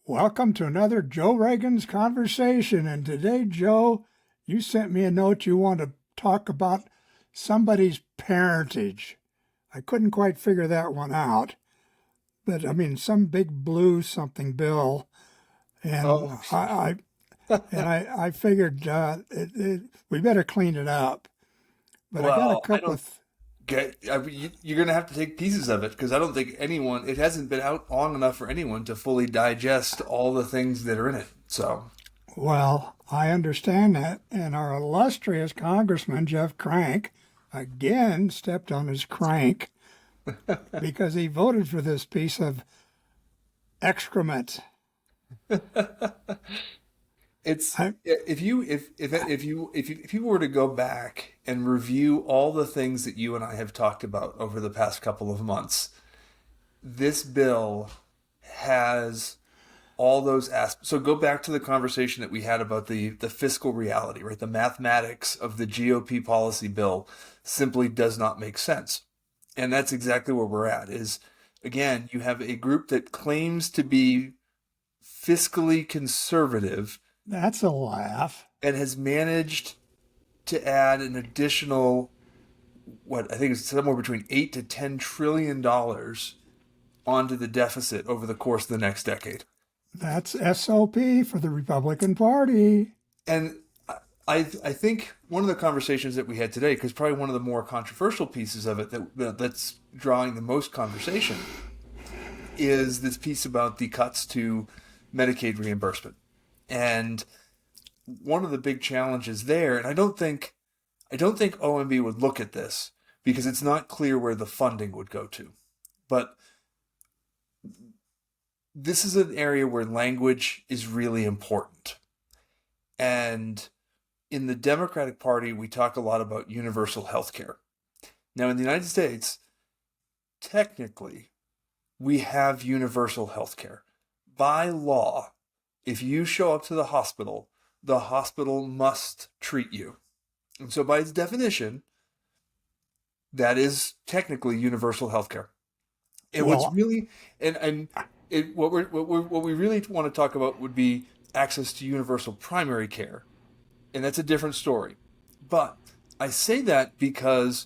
Welcome to another Joe Reagan's Conversation. And today, Joe, you sent me a note you want to talk about somebody's parentage. I couldn't quite figure that one out, but I mean, some big blue something bill, and Oh, I figured we better clean it up. But I got a well, I couple don't of get. You're going to have to take pieces of it because I don't think anyone. It hasn't been out long enough for anyone to fully digest all the things that are in it. So, well, I understand that, and our illustrious Congressman Jeff Crank again stepped on his crank because he voted for this piece of excrement. it's I, if you were to go back and review all the things that you and I have talked about over the past couple of months, this bill has all those aspects. So go back to the conversation that we had about the fiscal reality, right? The mathematics of the GOP policy bill simply does not make sense. And that's exactly where we're at is again, you have a group that claims to be fiscally conservative that's a laugh. and has managed to add an additional what I think is somewhere between 8 to 10 trillion dollars onto the deficit over the course of the next decade. That's SOP for the Republican Party. And I think one of the conversations that we had today, because probably one of the more controversial pieces of it that's drawing the most conversation, is this piece about the cuts to Medicaid reimbursement. And one of the big challenges there, and I don't think OMB would look at this because it's not clear where the funding would go to. But this is an area where language is really important. And in the Democratic Party, we talk a lot about universal health care. Now, in the United States, technically, we have universal health care. By law, if you show up to the hospital must treat you. And so, by its definition, that is technically universal health care. And what's Well, really what we really want to talk about would be access to universal primary care, and that's a different story. But I say that because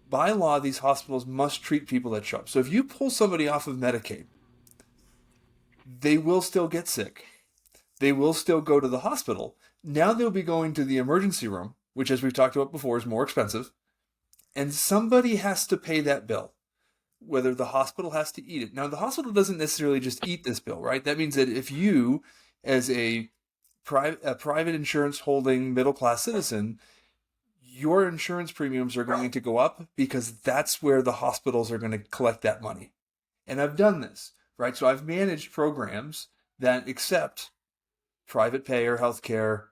by law, these hospitals must treat people that show up. So if you pull somebody off of Medicaid, they will still get sick. They will still go to the hospital. Now they'll be going to the emergency room, which, as we've talked about before, is more expensive. And somebody has to pay that bill, whether the hospital has to eat it. Now, the hospital doesn't necessarily just eat this bill, right? That means that if you, as a private insurance holding middle class citizen, your insurance premiums are going to go up because that's where the hospitals are going to collect that money. And I've done this, right? So I've managed programs that accept private payer healthcare,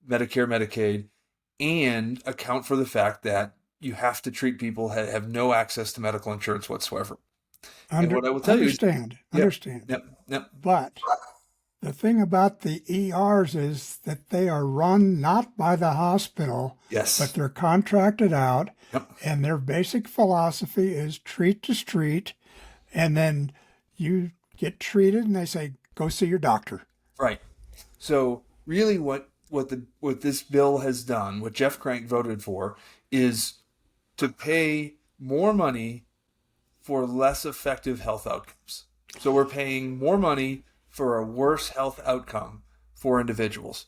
Medicare, Medicaid, and account for the fact that you have to treat people that have no access to medical insurance whatsoever. And what I will tell you is, yep, understand. yep, yep, But the thing about the ERs is that they are run not by the hospital, but yes, they're contracted out, yep, and their basic philosophy is treat to street, and then you get treated, and they say, go see your doctor. right. So really, what this bill has done, what Jeff Crank voted for, is to pay more money for less effective health outcomes. So we're paying more money for a worse health outcome for individuals,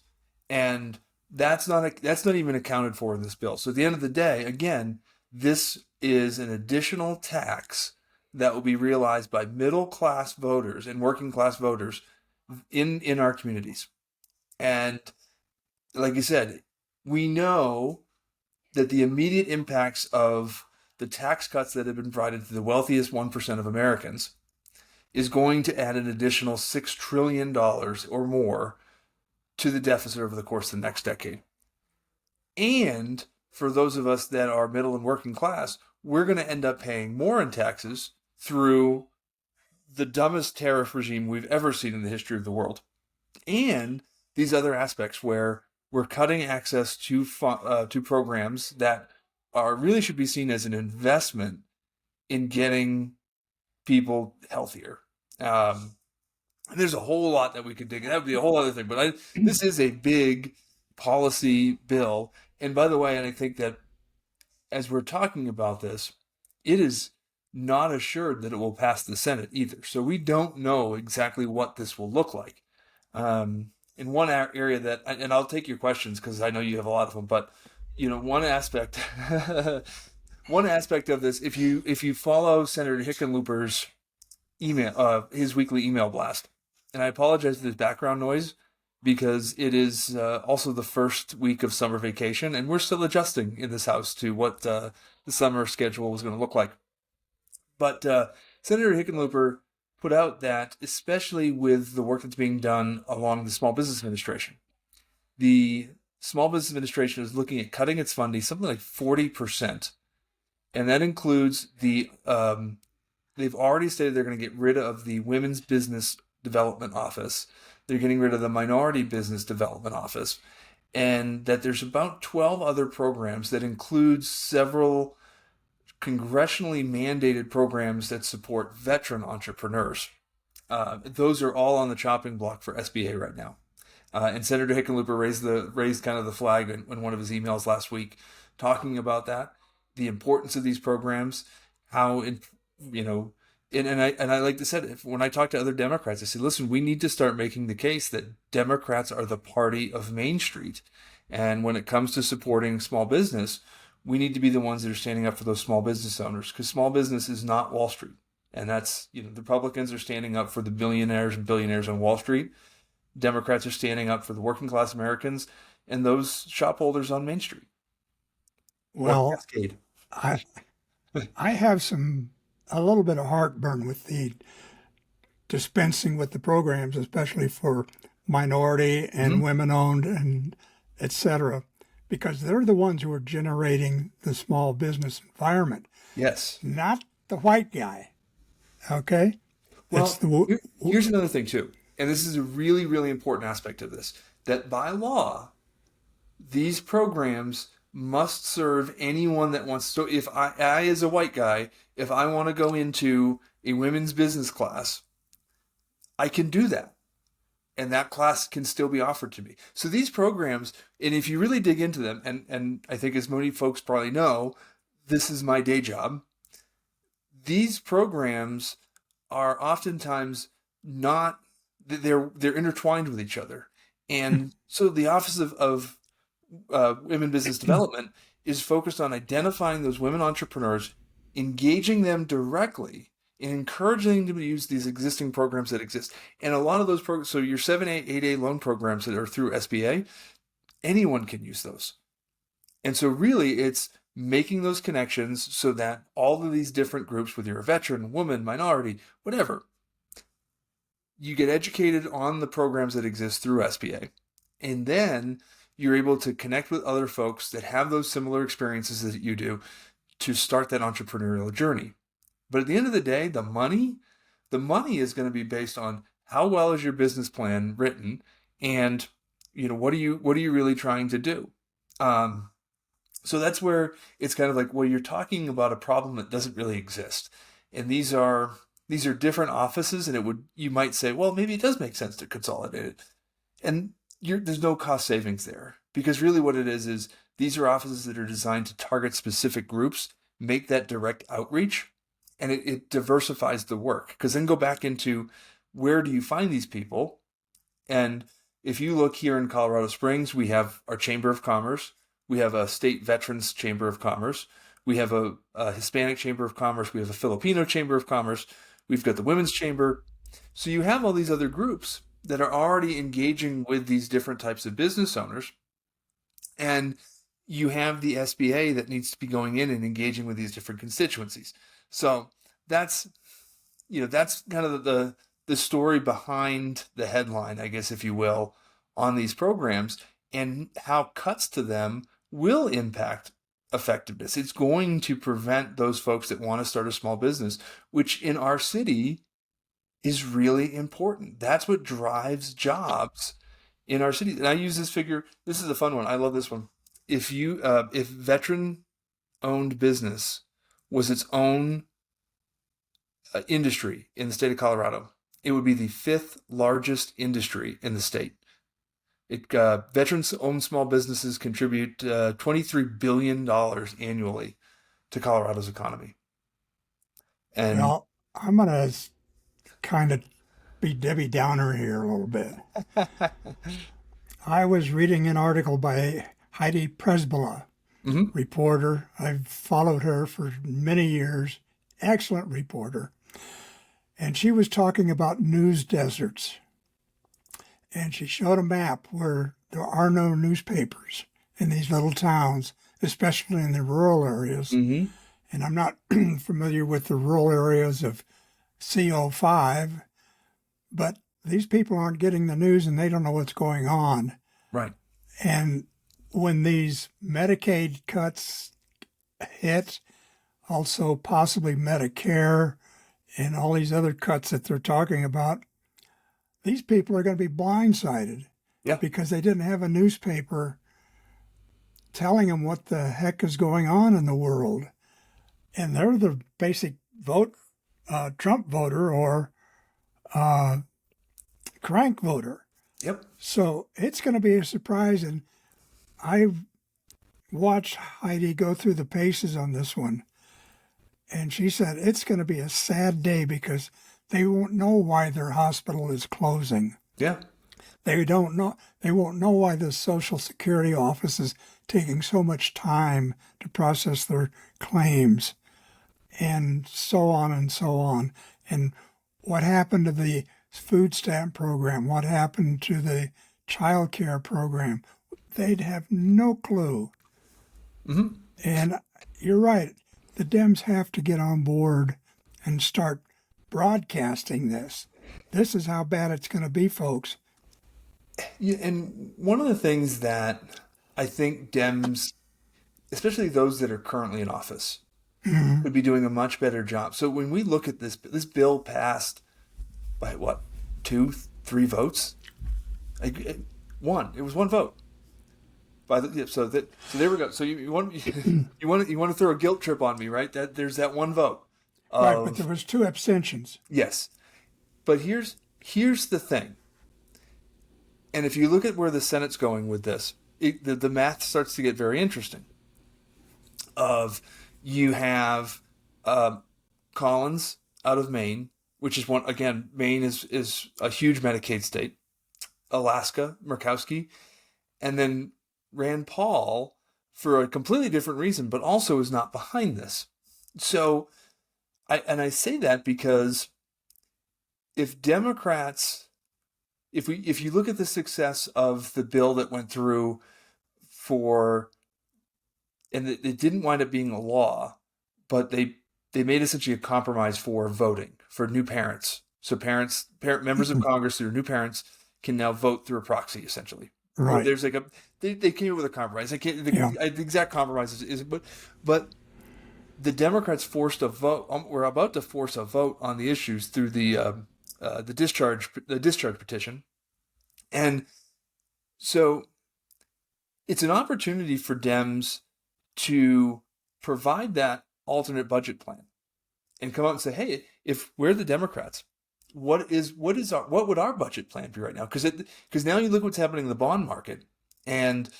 and that's not even accounted for in this bill. So at the end of the day, again, this is an additional tax that will be realized by middle class voters and working class voters in our communities. And like you said, we know that the immediate impacts of the tax cuts that have been provided to the wealthiest 1% of Americans is going to add an additional $6 trillion or more to the deficit over the course of the next decade. And for those of us that are middle and working class, we're going to end up paying more in taxes through the dumbest tariff regime we've ever seen in the history of the world. And these other aspects where we're cutting access to programs that are really should be seen as an investment in getting people healthier. Um, And there's a whole lot that we could dig. That would be a whole other thing. But this is a big policy bill. And by the way, and I think that as we're talking about this, it is not assured that it will pass the Senate either. So we don't know exactly what this will look like. In one area that, and I'll take your questions because I know you have a lot of them, but one aspect, one aspect of this, if you follow Senator Hickenlooper's email, his weekly email blast, and I apologize for this background noise because it is also the first week of summer vacation, and we're still adjusting in this house to what the summer schedule was going to look like. But Senator Hickenlooper put out that, especially with the work that's being done along the Small Business Administration, the Small Business Administration is looking at cutting its funding something like 40%, and that includes they've already stated they're going to get rid of the Women's Business Development Office. They're getting rid of the Minority Business Development Office, and that there's about 12 other programs that include several congressionally mandated programs that support veteran entrepreneurs. Those are all on the chopping block for SBA right now. And Senator Hickenlooper raised kind of the flag in one of his emails last week, talking about that, the importance of these programs, how and I like to say, when I talk to other Democrats, I say, listen, we need to start making the case that Democrats are the party of Main Street. And when it comes to supporting small business, we need to be the ones that are standing up for those small business owners, because small business is not Wall Street. And that's, the Republicans are standing up for the billionaires and billionaires on Wall Street. Democrats are standing up for the working class Americans and those shop holders on Main Street. Well, I have a little bit of heartburn with the dispensing with the programs, especially for minority and women-owned and et cetera, because they're the ones who are generating the small business environment. Yes. Not the white guy. Okay? Well, here's another thing, too. And this is a really, really important aspect of this, that by law, these programs must serve anyone that wants. So if I as a white guy, if I want to go into a women's business class, I can do that. And that class can still be offered to me. So these programs, and if you really dig into them, and I think as many folks probably know, this is my day job. These programs are oftentimes not, they're intertwined with each other. And so the Office of Women Business Development is focused on identifying those women entrepreneurs, engaging them directly, and encouraging them to use these existing programs that exist. And a lot of those programs, so your 7A, 8A loan programs that are through SBA, anyone can use those. And so really it's making those connections so that all of these different groups, whether you're a veteran, woman, minority, whatever, you get educated on the programs that exist through SBA. And then you're able to connect with other folks that have those similar experiences that you do to start that entrepreneurial journey. But at the end of the day, the money is going to be based on how well is your business plan written, and what are you really trying to do. So that's where it's kind of like, well, you're talking about a problem that doesn't really exist, and these are different offices, and you might say, well, maybe it does make sense to consolidate it, and there's no cost savings there, because really what it is these are offices that are designed to target specific groups, make that direct outreach. And it diversifies the work, because then go back into where do you find these people? And if you look here in Colorado Springs, we have our Chamber of Commerce. We have a State Veterans Chamber of Commerce. We have a Hispanic Chamber of Commerce. We have a Filipino Chamber of Commerce. We've got the Women's Chamber. So you have all these other groups that are already engaging with these different types of business owners. And you have the SBA that needs to be going in and engaging with these different constituencies. So that's kind of the story behind the headline, I guess, if you will, on these programs, and how cuts to them will impact effectiveness. It's going to prevent those folks that want to start a small business, which in our city is really important. That's what drives jobs in our city. And I use this figure. This is a fun one. I love this one. If veteran-owned business was its own industry in the state of Colorado, it would be the fifth largest industry in the state. Veterans-owned small businesses contribute $23 billion annually to Colorado's economy. And Well, I'm going to kind of be Debbie Downer here a little bit. I was reading an article by Heidi Presbala, reporter. I've followed her for many years. Excellent reporter. And she was talking about news deserts. And she showed a map where there are no newspapers in these little towns, especially in the rural areas. Mm-hmm. And I'm not familiar with the rural areas of CO5, but these people aren't getting the news and they don't know what's going on. Right. And when these Medicaid cuts hit, also possibly Medicare and all these other cuts that they're talking about, these people are going to be blindsided because they didn't have a newspaper telling them what the heck is going on in the world. And they're the basic Trump voter or crank voter. Yep. So it's going to be a surprise. And I watched Heidi go through the paces on this one. And she said it's going to be a sad day because they won't know why their hospital is closing. Yeah. They don't know. They won't know why the Social Security office is taking so much time to process their claims, and so on and so on. And what happened to the food stamp program? What happened to the child care program? They'd have no clue. Mm-hmm. And you're right. The Dems have to get on board and start broadcasting this. This is how bad it's going to be, folks. Yeah, and one of the things that I think Dems, especially those that are currently in office, would be doing a much better job. So when we look at this bill passed by what, 2, 3 votes? One. It was one vote. So there we go. So you want to throw a guilt trip on me, right? That there's that one vote. Right, but there was 2 abstentions. Yes, but here's the thing. And if you look at where the Senate's going with this, the math starts to get very interesting. You have Collins out of Maine, which is one, again, Maine is a huge Medicaid state. Alaska, Murkowski, and then Rand Paul for a completely different reason, but also is not behind this. So, I say that because if Democrats, if you look at the success of the bill that went through and it didn't wind up being a law, but they made essentially a compromise for voting for new parents. So members of Congress that are new parents can now vote through a proxy, essentially. Right. There's like they came up with a compromise. The exact compromise is but the Democrats forced a vote. We're about to force a vote on the issues through the discharge petition, and so it's an opportunity for Dems to provide that alternate budget plan and come out and say, hey, if we're the Democrats, what would our budget plan be right now? Because now you look what's happening in the bond market, and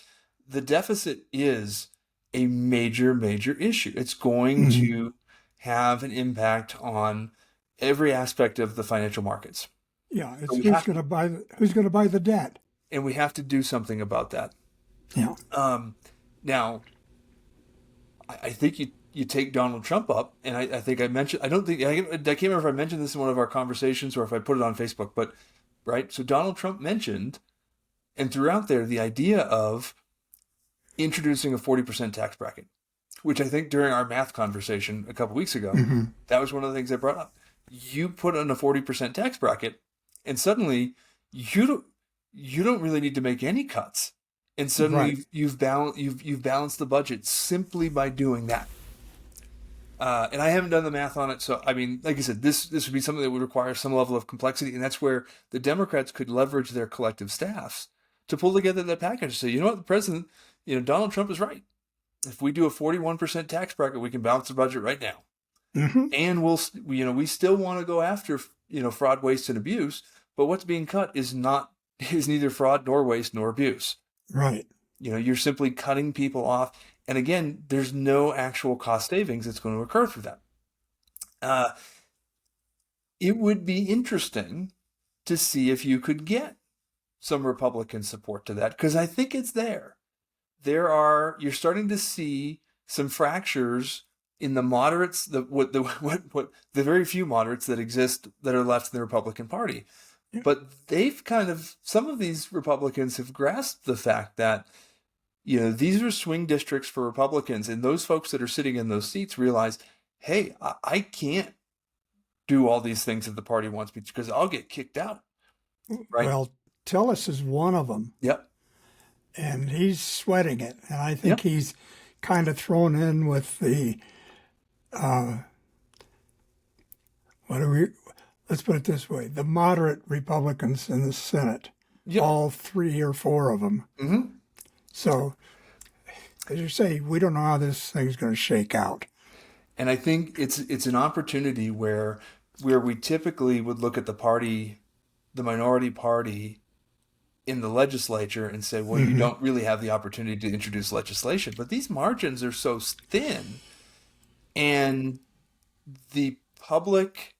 the deficit is a major issue. It's going to have an impact on every aspect of the financial markets. Yeah, it's who's going to buy the debt, and we have to do something about that. Yeah. Now, I think you take Donald Trump up, and I think I mentioned, I can't remember if I mentioned this in one of our conversations or if I put it on Facebook, but right. So Donald Trump mentioned and threw out there the idea of introducing a 40% tax bracket, which I think during our math conversation a couple weeks ago, that was one of the things I brought up. You put on a 40% tax bracket, and suddenly you don't really need to make any cuts. And suddenly you've balanced the budget simply by doing that. And I haven't done the math on it, so I mean, like I said, this would be something that would require some level of complexity, and that's where the Democrats could leverage their collective staffs to pull together that package. So you know what, the president, Donald Trump is right. If we do a 41% tax bracket, we can balance the budget right now, and we still want to go after fraud, waste, and abuse. But what's being cut is neither fraud nor waste nor abuse. Right. You're simply cutting people off. And again, there's no actual cost savings that's going to occur through that. It would be interesting to see if you could get some Republican support to that, because I think it's there. You're starting to see some fractures in the moderates, the very few moderates that exist that are left in the Republican Party. Yeah. But some of these Republicans have grasped the fact that, these are swing districts for Republicans, and those folks that are sitting in those seats realize, hey, I can't do all these things that the party wants me to, because I'll get kicked out. Right? Well, Tillis is one of them. Yep. And he's sweating it. And I think Yep. he's kind of thrown in with the, let's put it this way, the moderate Republicans in the Senate, Yep. all 3 or 4 of them. Mm-hmm. So, as you say, we don't know how this thing's going to shake out. And I think it's an opportunity where we typically would look at the minority party in the legislature and say, well, you don't really have the opportunity to introduce legislation. But these margins are so thin, and the public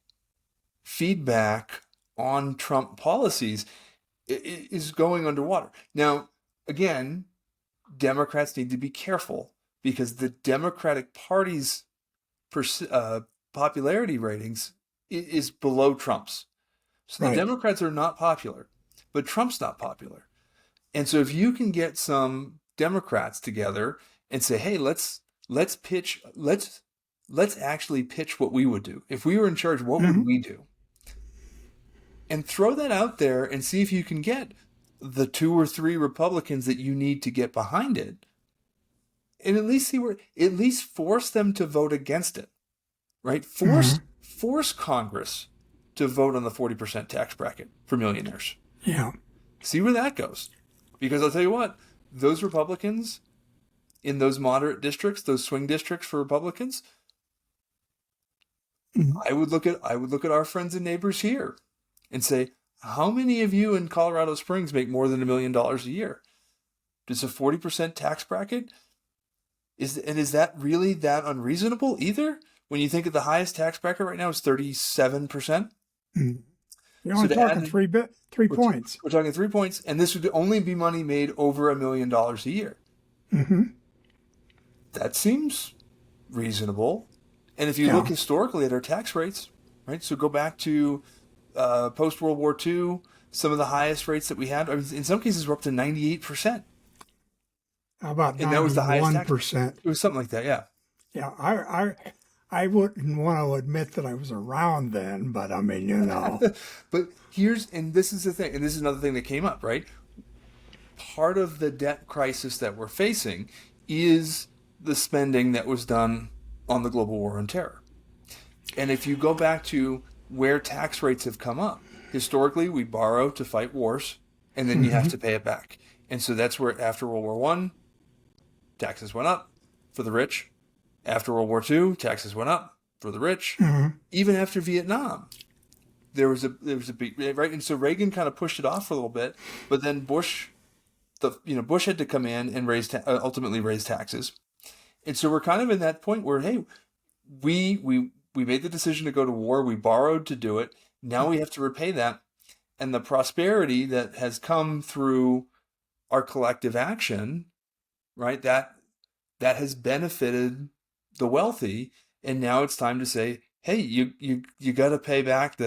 feedback on Trump policies is going underwater. Now, again, Democrats need to be careful, because the Democratic Party's popularity ratings is below Trump's. So Right. the Democrats are not popular, but Trump's not popular. And so if you can get some Democrats together and say, hey, let's actually pitch what we would do. If we were in charge, what would we do? And throw that out there and see if you can get the 2 or 3 Republicans that you need to get behind it. And at least force them to vote against it, right? Force Congress to vote on the 40% tax bracket for millionaires. Yeah. See where that goes. Because I'll tell you what, those Republicans in those moderate districts, those swing districts for Republicans, I would look at our friends and neighbors here and say, how many of you in Colorado Springs make more than $1 million a year? Does a 40% tax bracket, is that really that unreasonable either? When you think of the highest tax bracket right now is 37%. You're only talking 3 points. We're talking 3 points, and this would only be money made over $1 million a year. That seems reasonable. And if you look historically at our tax rates, right? So go back to post-World War II, some of the highest rates that we had. I mean, in some cases, we're up to 98%. How about 91%? And that was the highest tax. It was something like that, yeah. Yeah, I wouldn't want to admit that I was around then, but I mean, But this is the thing, and this is another thing that came up, right? Part of the debt crisis that we're facing is the spending that was done on the global war on terror. And if you go back to where tax rates have come up, historically we borrow to fight wars, and then you have to pay it back. And so that's where after World War I, taxes went up for the rich. After World War II, taxes went up for the rich. Even after Vietnam, there was a big, right. And so Reagan kind of pushed it off for a little bit, but then Bush had to come in and ultimately raise taxes. And so we're kind of in that point where, hey, we made the decision to go to war. We borrowed to do it. Now we have to repay that. And the prosperity that has come through our collective action, right, that has benefited the wealthy. And now it's time to say, hey, you got to pay back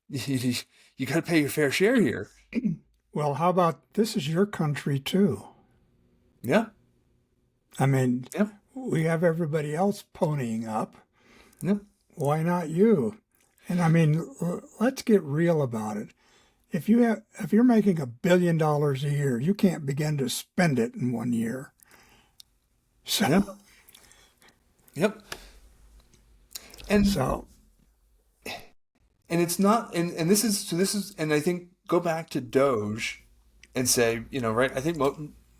you got to pay your fair share here. Well, how about this is your country too? Yeah. I mean, Yeah. we have everybody else ponying up. Yeah. Why not you? And I mean, let's get real about it. If you're making $1 billion a year, you can't begin to spend it in 1 year. So, Yep. And so and it's not, and this is, and I think go back to Doge and say, right? I think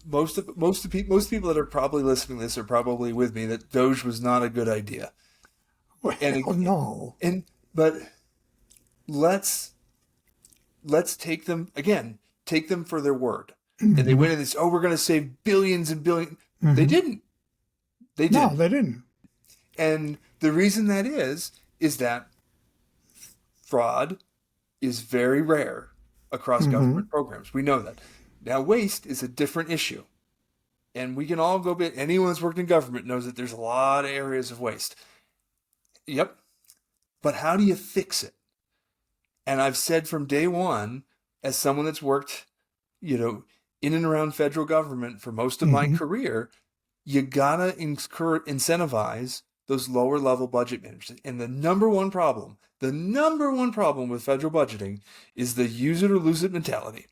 most people that are probably listening to this are probably with me that Doge was not a good idea. well, no. But let's take them again, take them for their word. And they Hmm. went in this, oh, we're going to save billions and billions. They Hmm. didn't. They No, didn't. they didn't. And the reason that is that fraud is very rare across Hmm. government programs. We know that. Now, waste is a different issue. And we can all go bit. Anyone that's worked in government knows that there's a lot of areas of waste. Yep. But how do you fix it? And I've said from day one, as someone that's worked, you know, in and around federal government for most of my Hmm. career, you gotta incentivize those lower level budget managers. And the number one problem with federal budgeting is the use it or lose it mentality.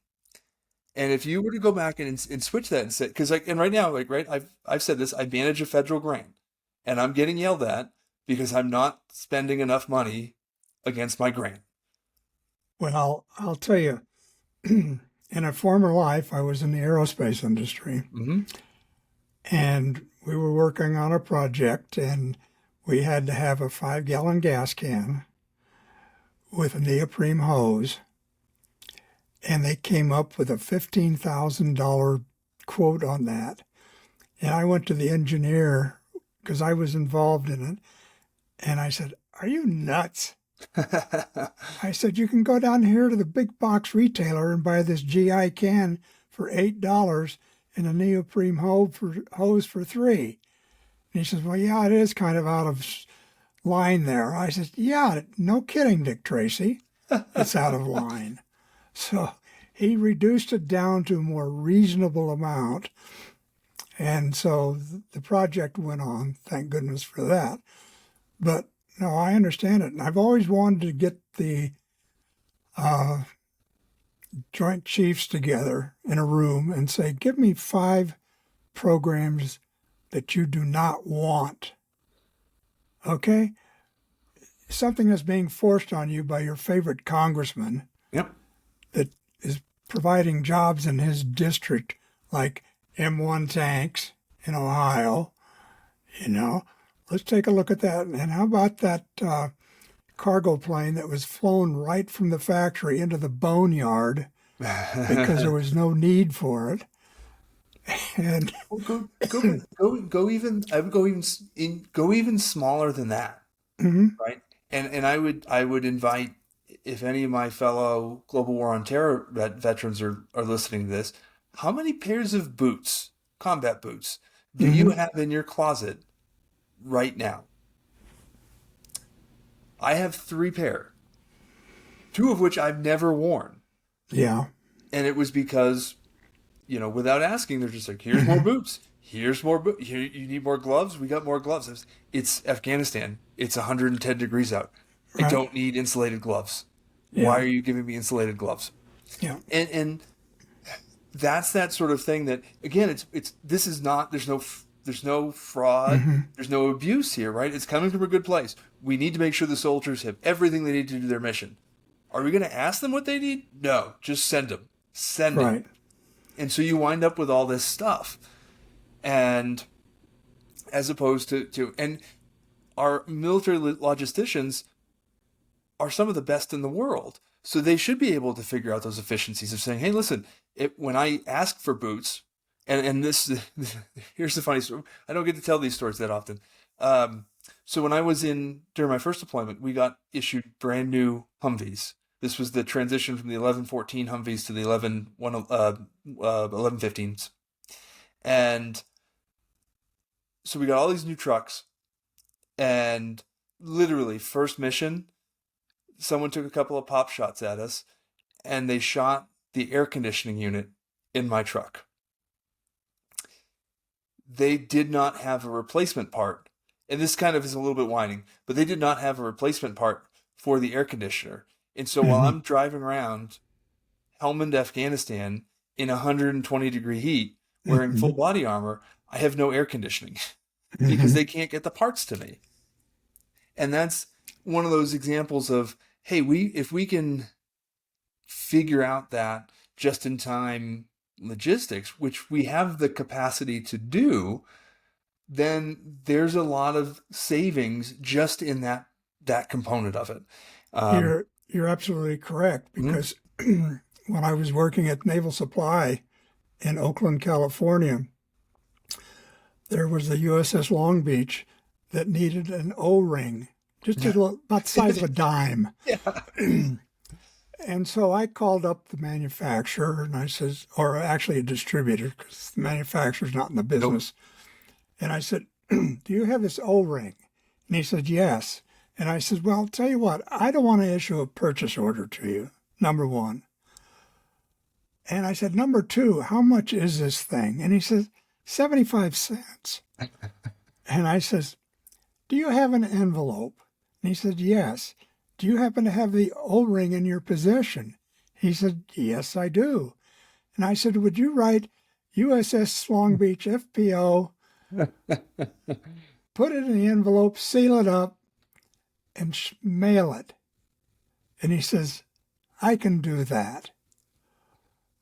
And if you were to go back and switch that and say, because like, and right now, like, right, I've said this, I manage a federal grant and I'm getting yelled at because I'm not spending enough money against my grant. Well, I'll tell you, in a former life, I was in the aerospace industry, Hmm. and we were working on a project, and we had to have a 5-gallon gas can with a neoprene hose, and they came up with a $15,000 quote on that. And I went to the engineer because I was involved in it, and I said, "Are you nuts?" I said, "You can go down here to the big box retailer and buy this GI can for $8 and a neoprene hose for 3." And he says, "Well, yeah, it is kind of out of line there." I said, "Yeah, no kidding, Dick Tracy. It's out of line." So he reduced it down to a more reasonable amount. And so the project went on. Thank goodness for that. But no, I understand it. And I've always wanted to get the uh, Joint Chiefs together in a room and say, give me 5 programs that you do not want. Okay? Something that's being forced on you by your favorite congressman Yep. that is providing jobs in his district, like M1 tanks in Ohio. You know, let's take a look at that. And how about that cargo plane that was flown right from the factory into the boneyard because there was no need for it? And Well, go even. I would go go even smaller than that, mhm, right? And I would invite, if any of my fellow Global War on Terror veterans are listening to this, how many pairs of boots, combat boots, do you mhm, have in your closet right now? I have 3 pair, 2 of which I've never worn, yeah, and it was because without asking, they're just like, here's more mhm, boots. Here's more boot. Here, you need more gloves. We got more gloves. It's Afghanistan. It's 110 degrees out. I right, don't need insulated gloves. Why yeah, are you giving me insulated gloves? yeah, And that's that sort of thing that, again, it's this is not, there's no fraud, mhm, there's no abuse here, right? It's coming from a good place. We need to make sure the soldiers have everything they need to do their mission. Are we going to ask them what they need? No, just send them. Send them. right. And so you wind up with all this stuff. And as opposed to and our military logisticians are some of the best in the world. So they should be able to figure out those efficiencies of saying, hey, listen, when I ask for boots, and this, here's the funny story. I don't get to tell these stories that often. Um, so when I was during my first deployment, we got issued brand new Humvees. This was the transition from the 1114 Humvees to the 1115s. And so we got all these new trucks, and literally, first mission, someone took a couple of pop shots at us, and they shot the air conditioning unit in my truck. They did not have a replacement part. And this kind of is a little bit whining, but they did not have a replacement part for the air conditioner. And so while Mhm, I'm driving around Helmand, Afghanistan in 120-degree heat, wearing full mhm, body armor, I have no air conditioning because mhm. they can't get the parts to me. And that's one of those examples of, hey, if we can figure out that just in time logistics, which we have the capacity to do, then there's a lot of savings just in that component of it. Um, You're you're absolutely correct Mhm. because when I was working at Naval Supply in Oakland, California, there was the USS Long Beach that needed an O-ring, just a little, about the size of a dime. Yeah. And so I called up the manufacturer and I says, or actually a distributor, because the manufacturer's not in the Nope. business. And I said, do you have this O-ring? And he said, yes. And I said, well, tell you what, I don't want to issue a purchase order to you, number one. And I said, number two, how much is this thing? And he says, 75 cents. And I says, do you have an envelope? And he said, yes. Do you happen to have the O-ring in your possession? He said, yes, I do. And I said, would you write USS Long Beach FPO, put it in the envelope, seal it up, and mail it? And he says, I can do that.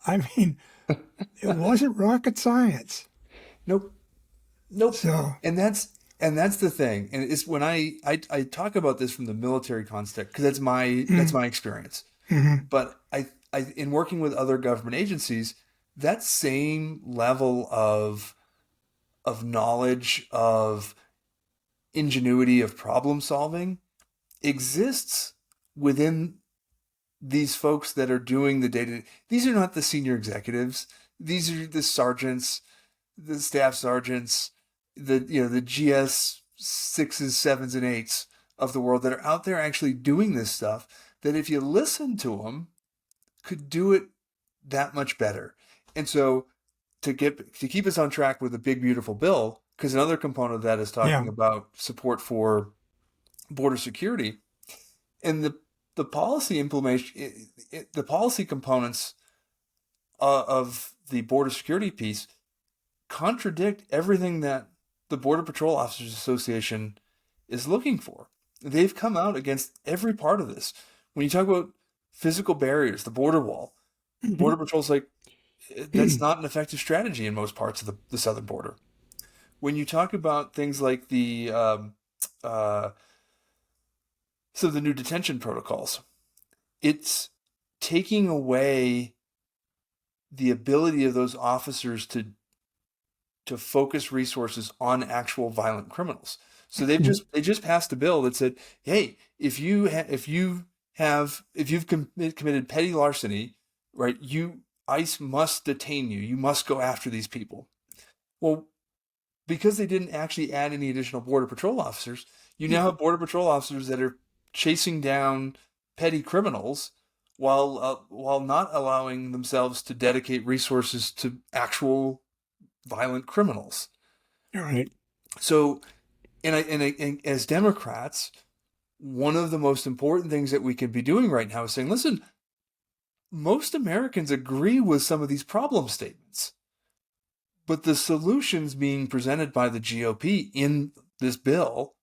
I mean, it wasn't rocket science. Nope. Nope. So, And that's the thing. And it's when I talk about this from the military context because that's my experience. mhm, But I in working with other government agencies, that same level of knowledge, of ingenuity, of problem solving exists within these folks that are doing the data. These are not the senior executives. These are the sergeants, the staff sergeants, the GS sixes, sevens, and eights of the world that are out there actually doing this stuff. That if you listen to them, could do it that much better. And so to keep us on track with the big beautiful bill, because another component of that is yeah, talking about support for border security and the policy implementation, the policy components of the border security piece contradict everything that the Border Patrol Officers Association is looking for. They've come out against every part of this. When you talk about physical barriers, the border wall, mhm, Border Patrol's like, that's not an effective strategy in most parts of the southern border. When you talk about things like uh, the new detention protocols, it's taking away the ability of those officers to focus resources on actual violent criminals. So they just passed a bill that said, hey, if you've committed petty larceny, right, ICE must detain you. You must go after these people. Well, because they didn't actually add any additional border patrol officers, you now have border patrol officers that are chasing down petty criminals while not allowing themselves to dedicate resources to actual violent criminals. all right. So, and as Democrats, one of the most important things that we can be doing right now is saying, listen, most Americans agree with some of these problem statements, but the solutions being presented by the GOP in this bill,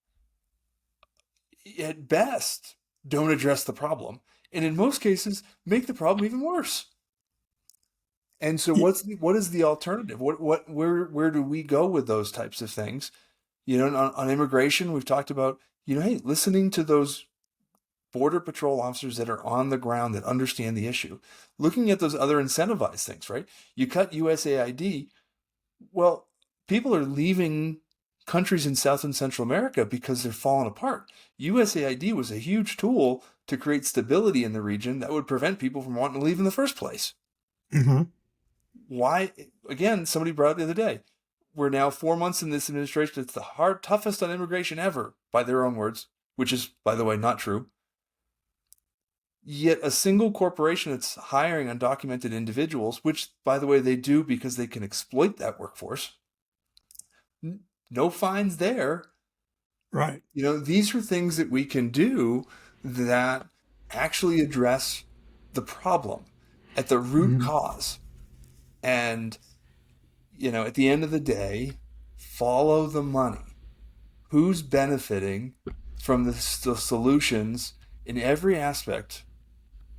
at best, don't address the problem, and in most cases, make the problem even worse. And so, what is the alternative? Where do we go with those types of things? On immigration, we've talked about, hey, listening to those border patrol officers that are on the ground that understand the issue, looking at those other incentivized things, right? You cut USAID. Well, people are leaving countries in South and Central America because they're falling apart. USAID was a huge tool to create stability in the region that would prevent people from wanting to leave in the first place. Mm-hmm. Why? Again, somebody brought it the other day. We're now 4 months in this administration. It's the toughest on immigration ever, by their own words, which is, by the way, not true. Yet a single corporation that's hiring undocumented individuals, which, by the way, they do because they can exploit that workforce, no fines there. Right. These are things that we can do that actually address the problem at the root Mm-hmm. cause. And, at the end of the day, follow the money. Who's benefiting from the solutions in every aspect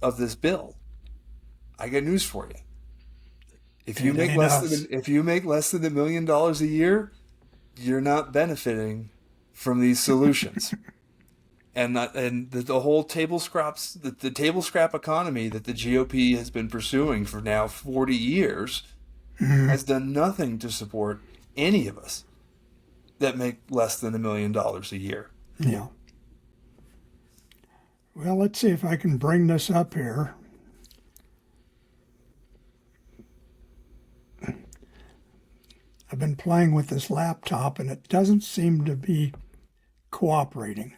of this bill? I got news for you. If you It make ain't less than us. $1 million a year, you're not benefiting from these solutions. and the whole the table scrap economy that the GOP has been pursuing for now 40 years has done nothing to support any of us that make less than $1 million a year. Yeah. Well, let's see if I can bring this up here. I've been playing with this laptop and it doesn't seem to be cooperating.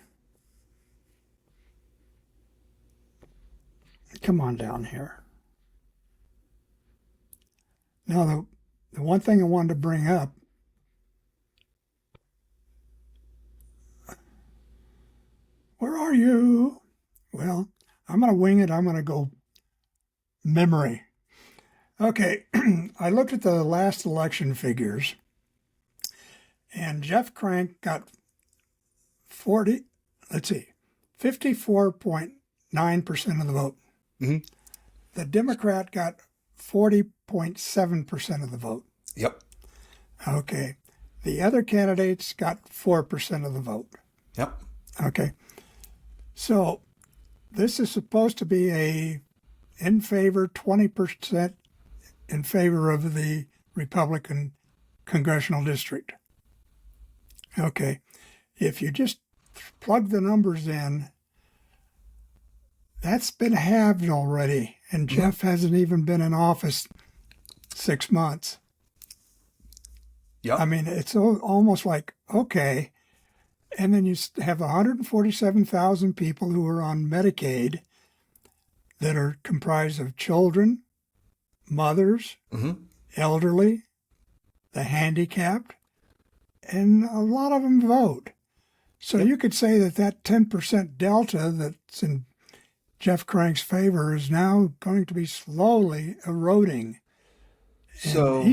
Come on down here. Now, the one thing I wanted to bring up, where are you? Well, I'm going to wing it. I'm going to go memory. Okay, I looked at the last election figures, and Jeff Crank got 54.9% of the vote. Mm-hmm. The Democrat got 40.7% of the vote. Yep. Okay. The other candidates got 4% of the vote. Yep. Okay. So this is supposed to be a in favor, 20% in favor of the Republican congressional district. Okay. If you just plug the numbers in, that's been halved already, and Jeff hasn't even been in office 6 months. Yep. I mean, it's almost like, okay, and then you have 147,000 people who are on Medicaid that are comprised of children, mothers, elderly, the handicapped, and a lot of them vote. So you could say that 10% delta that's in Jeff Crank's favor is now going to be slowly eroding. And So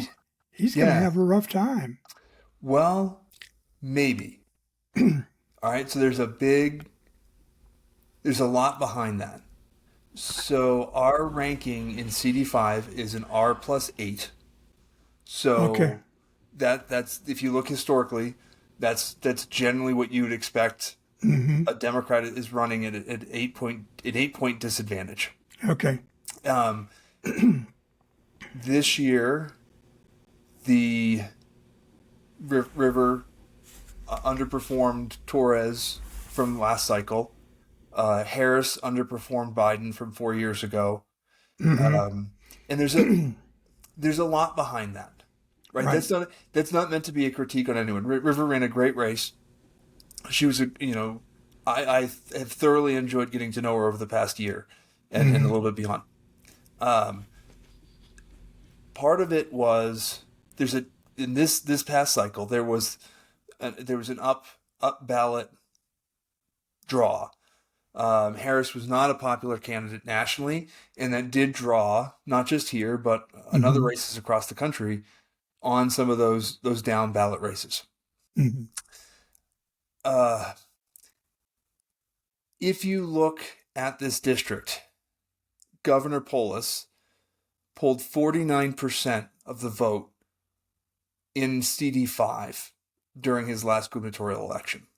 he's going to have a rough time. Well, maybe. All right, so there's a lot behind that. So our ranking in CD5 is an R plus 8. So Okay. that's if you look historically, that's generally what you would expect. A Democrat is running at an 8-point disadvantage. Okay. This year, the River underperformed Torres from last cycle. Harris underperformed Biden from 4 years ago. And there's a lot behind that, right? Right. That's not meant to be a critique on anyone. River ran a great race. She was I have thoroughly enjoyed getting to know her over the past year and a little bit beyond. Part of it was in this past cycle there was an up ballot draw. Harris was not a popular candidate nationally, and that did draw not just here but in other races across the country on some of those down ballot races. If you look at this district, Governor Polis pulled 49% of the vote in CD5 during his last gubernatorial election.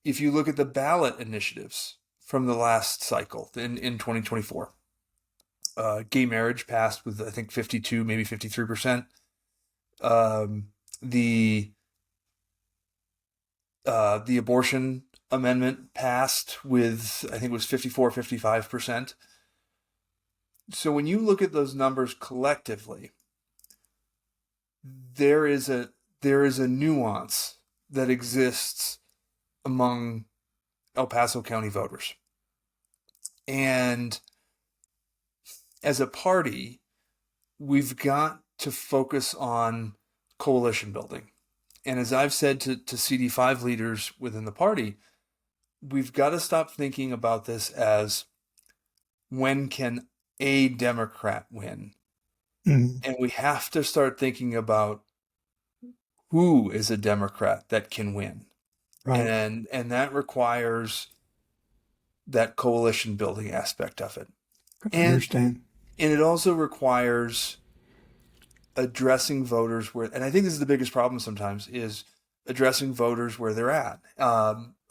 If you look at the ballot initiatives from the last cycle in 2024, gay marriage passed with, I think, 52, maybe 53%. The abortion amendment passed with, I think it was 54, 55%. So when you look at those numbers collectively, there is a nuance that exists among El Paso County voters. And as a party, we've got to focus on coalition building. And as I've said to CD5 leaders within the party, we've got to stop thinking about this as when can a Democrat win? And we have to start thinking about who is a Democrat that can win. Right. And that requires that coalition building aspect of it. I understand. And it also requires addressing voters where, and I think this is the biggest problem sometimes, is addressing voters where they're at.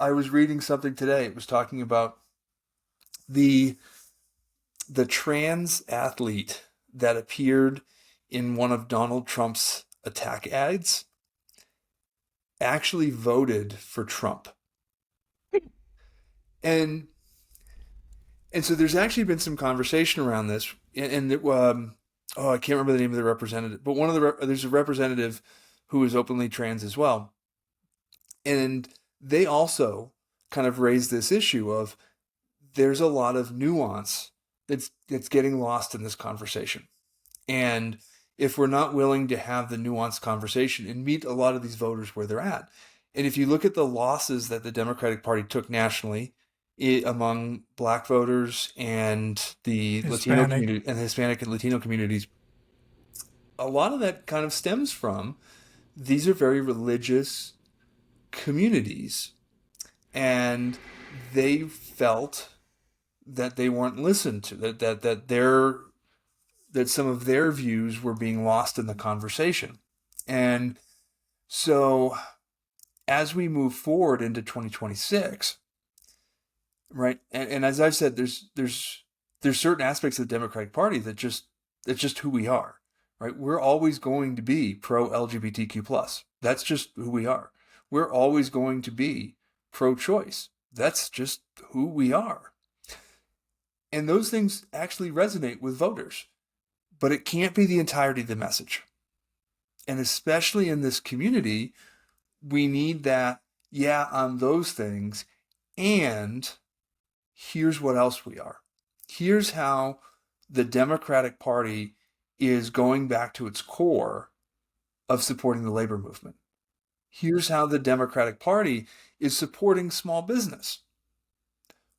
I was reading something today. It was talking about the the trans athlete that appeared in one of Donald Trump's attack ads actually voted for Trump. And and so there's actually been some conversation around this, and oh, I can't remember the name of the representative, but there's a representative who is openly trans as well, and they also kind of raised this issue of there's a lot of nuance that's getting lost in this conversation. And if we're not willing to have the nuanced conversation and meet a lot of these voters where they're at, and if you look at the losses that the Democratic Party took nationally among Black voters and the Latino Hispanic. community and the Hispanic and Latino communities, a lot of that kind of stems from these are very religious communities, and they felt that they weren't listened to, that some of their views were being lost in the conversation. And so as we move forward into 2026, right? And as I've said, there's certain aspects of the Democratic Party that's just who we are, right? We're always going to be pro LGBTQ plus. That's just who we are. We're always going to be pro choice. That's just who we are. And those things actually resonate with voters, but it can't be the entirety of the message. And especially in this community, we need that, yeah, on those things. And here's what else we are. Here's how the Democratic Party is going back to its core of supporting the labor movement. Here's how the Democratic Party is supporting small business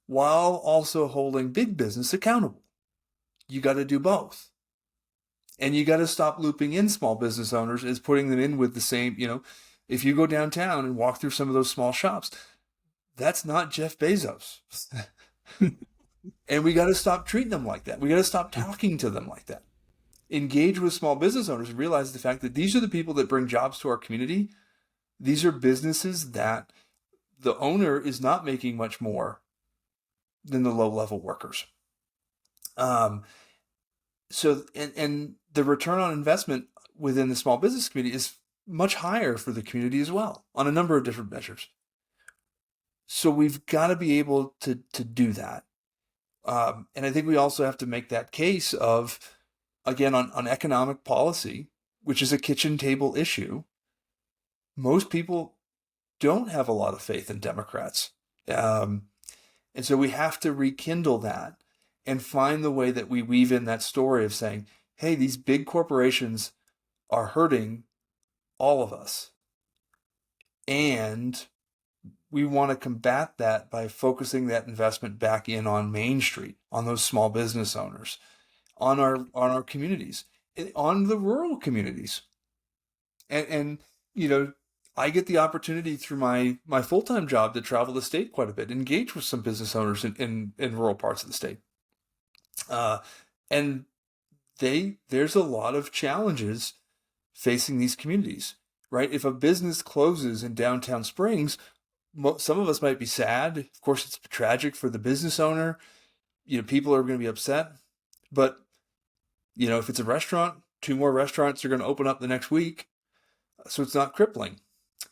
while also holding big business accountable. You got to do both. And you got to stop looping in small business owners as putting them in with the same, if you go downtown and walk through some of those small shops, that's not Jeff Bezos. And we got to stop treating them like that. We got to stop talking to them like that. Engage with small business owners and realize the fact that these are the people that bring jobs to our community. These are businesses that the owner is not making much more than the low-level workers. And the return on investment within the small business community is much higher for the community as well on a number of different measures. So we've got to be able to do that. And I think we also have to make that case of, again, on economic policy, which is a kitchen table issue. Most people don't have a lot of faith in Democrats. And so we have to rekindle that and find the way that we weave in that story of saying, hey, these big corporations are hurting all of us. And we want to combat that by focusing that investment back in on Main Street, on those small business owners, on our communities, on the rural communities. And I get the opportunity through my full-time job to travel the state quite a bit, engage with some business owners in rural parts of the state. And there's a lot of challenges facing these communities, right? If a business closes in downtown Springs, some of us might be sad. Of course, it's tragic for the business owner. People are going to be upset. But, if it's a restaurant, 2 more restaurants are going to open up the next week. So it's not crippling.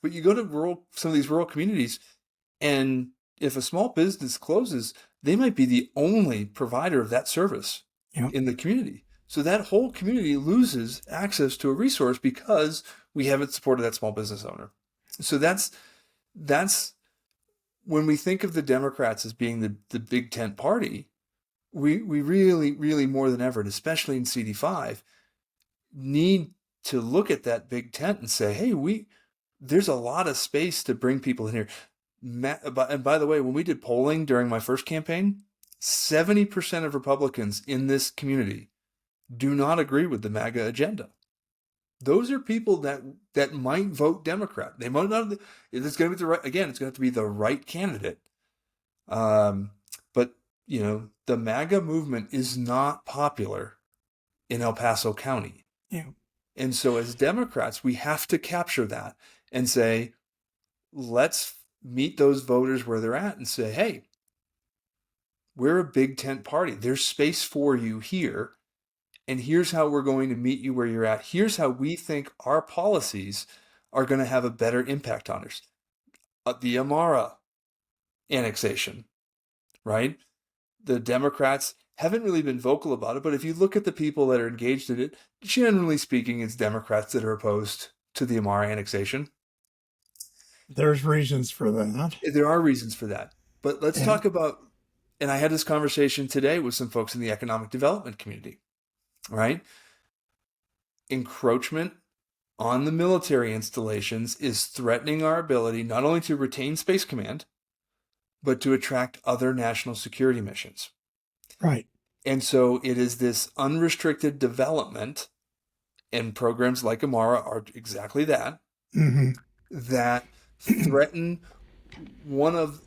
But you go to some of these rural communities, and if a small business closes, they might be the only provider of that service in the community. So that whole community loses access to a resource because we haven't supported that small business owner. So that's when we think of the Democrats as being the big tent party, we really, really more than ever, and especially in CD5, need to look at that big tent and say, hey, there's a lot of space to bring people in here. And by the way, when we did polling during my first campaign, 70% of Republicans in this community do not agree with the MAGA agenda. Those are people that might vote Democrat. They might not. It's going to be it's going to have to be the right candidate. But the MAGA movement is not popular in El Paso County. Yeah. And so as Democrats, we have to capture that and say, let's meet those voters where they're at and say, hey, we're a big tent party. There's space for you here. And here's how we're going to meet you where you're at. Here's how we think our policies are going to have a better impact on us. The Amara annexation, right? The Democrats haven't really been vocal about it, but if you look at the people that are engaged in it, generally speaking, it's Democrats that are opposed to the Amara annexation. There's reasons for that. There are reasons for that. But let's And talk about, and I had this conversation today with some folks in the economic development community, right? Encroachment on the military installations is threatening our ability not only to retain Space Command, but to attract other national security missions. right. And so it is this unrestricted development, and programs like Amara are exactly that, Hmm. that threaten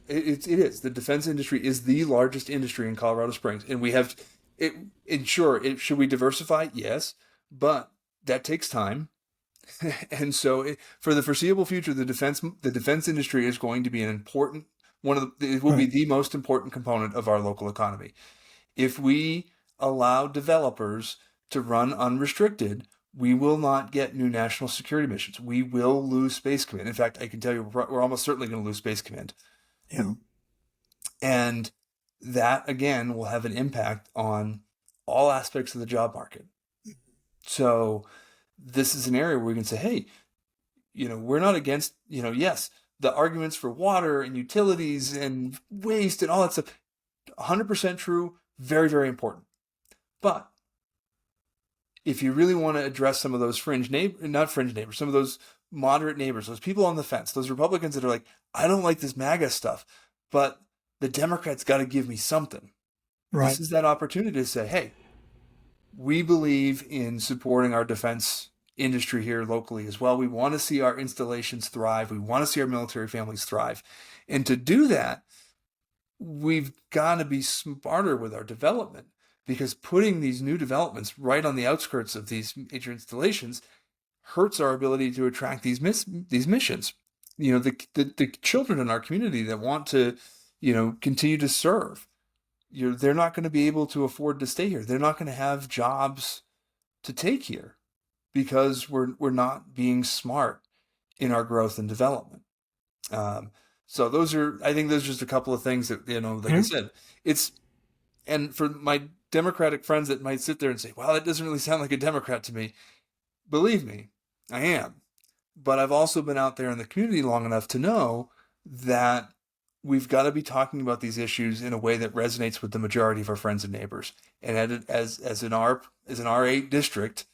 it is the defense industry is the largest industry in Colorado Springs, and we have it. And sure, should we diversify? Yes, but that takes time. And so for the foreseeable future, the defense industry is going to be an important it will be Right. the most important component of our local economy. If we allow developers to run unrestricted, we will not get new national security missions. We will lose Space Command. In fact, I can tell you we're almost certainly going to lose Space Command. Yeah. And that, again, will have an impact on all aspects of the job market. So this is an area where we can say, hey, we're not against, yes, the arguments for water and utilities and waste and all that stuff, 100% true, very, very important. But if you really want to address some of those not fringe neighbors, some of those moderate neighbors, those people on the fence, those Republicans that are like, I don't like this MAGA stuff, but the Democrats got to give me something. Right. This is that opportunity to say, hey, we believe in supporting our defense industry here locally as well. We want to see our installations thrive. We want to see our military families thrive. And to do that, we've got to be smarter with our development, because putting these new developments right on the outskirts of these major installations hurts our ability to attract these missions. The children in our community that want to, continue to serve, they're not going to be able to afford to stay here. They're not going to have jobs to take here because we're not being smart in our growth and development. So I think those are just a couple of things that, like I said, and for my Democratic friends that might sit there and say, wow, that doesn't really sound like a Democrat to me. Believe me, I am. But I've also been out there in the community long enough to know that we've got to be talking about these issues in a way that resonates with the majority of our friends and neighbors. And as an R8 district,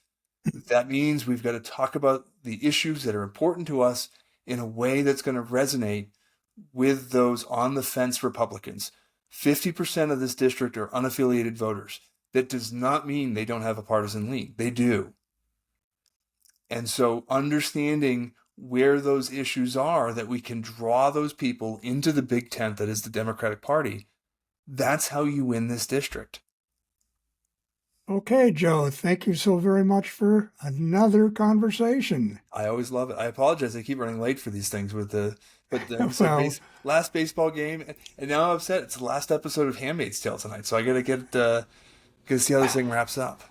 that means we've got to talk about the issues that are important to us in a way that's going to resonate with those on the fence Republicans. 50% of this district are unaffiliated voters. That does not mean they don't have a partisan lean. They do. And so understanding where those issues are, that we can draw those people into the big tent that is the Democratic Party, that's how you win this district. Okay, Joe, thank you so very much for another conversation. I always love it. I apologize. I keep running late for these things Well, last baseball game, and now I'm upset. It's the last episode of Handmaid's Tale tonight, so I gotta see how this thing wraps up.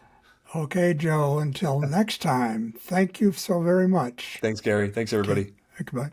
okay, Joe, until next time, thank you so very much. Thanks, Gary. Thanks, everybody. Okay, goodbye.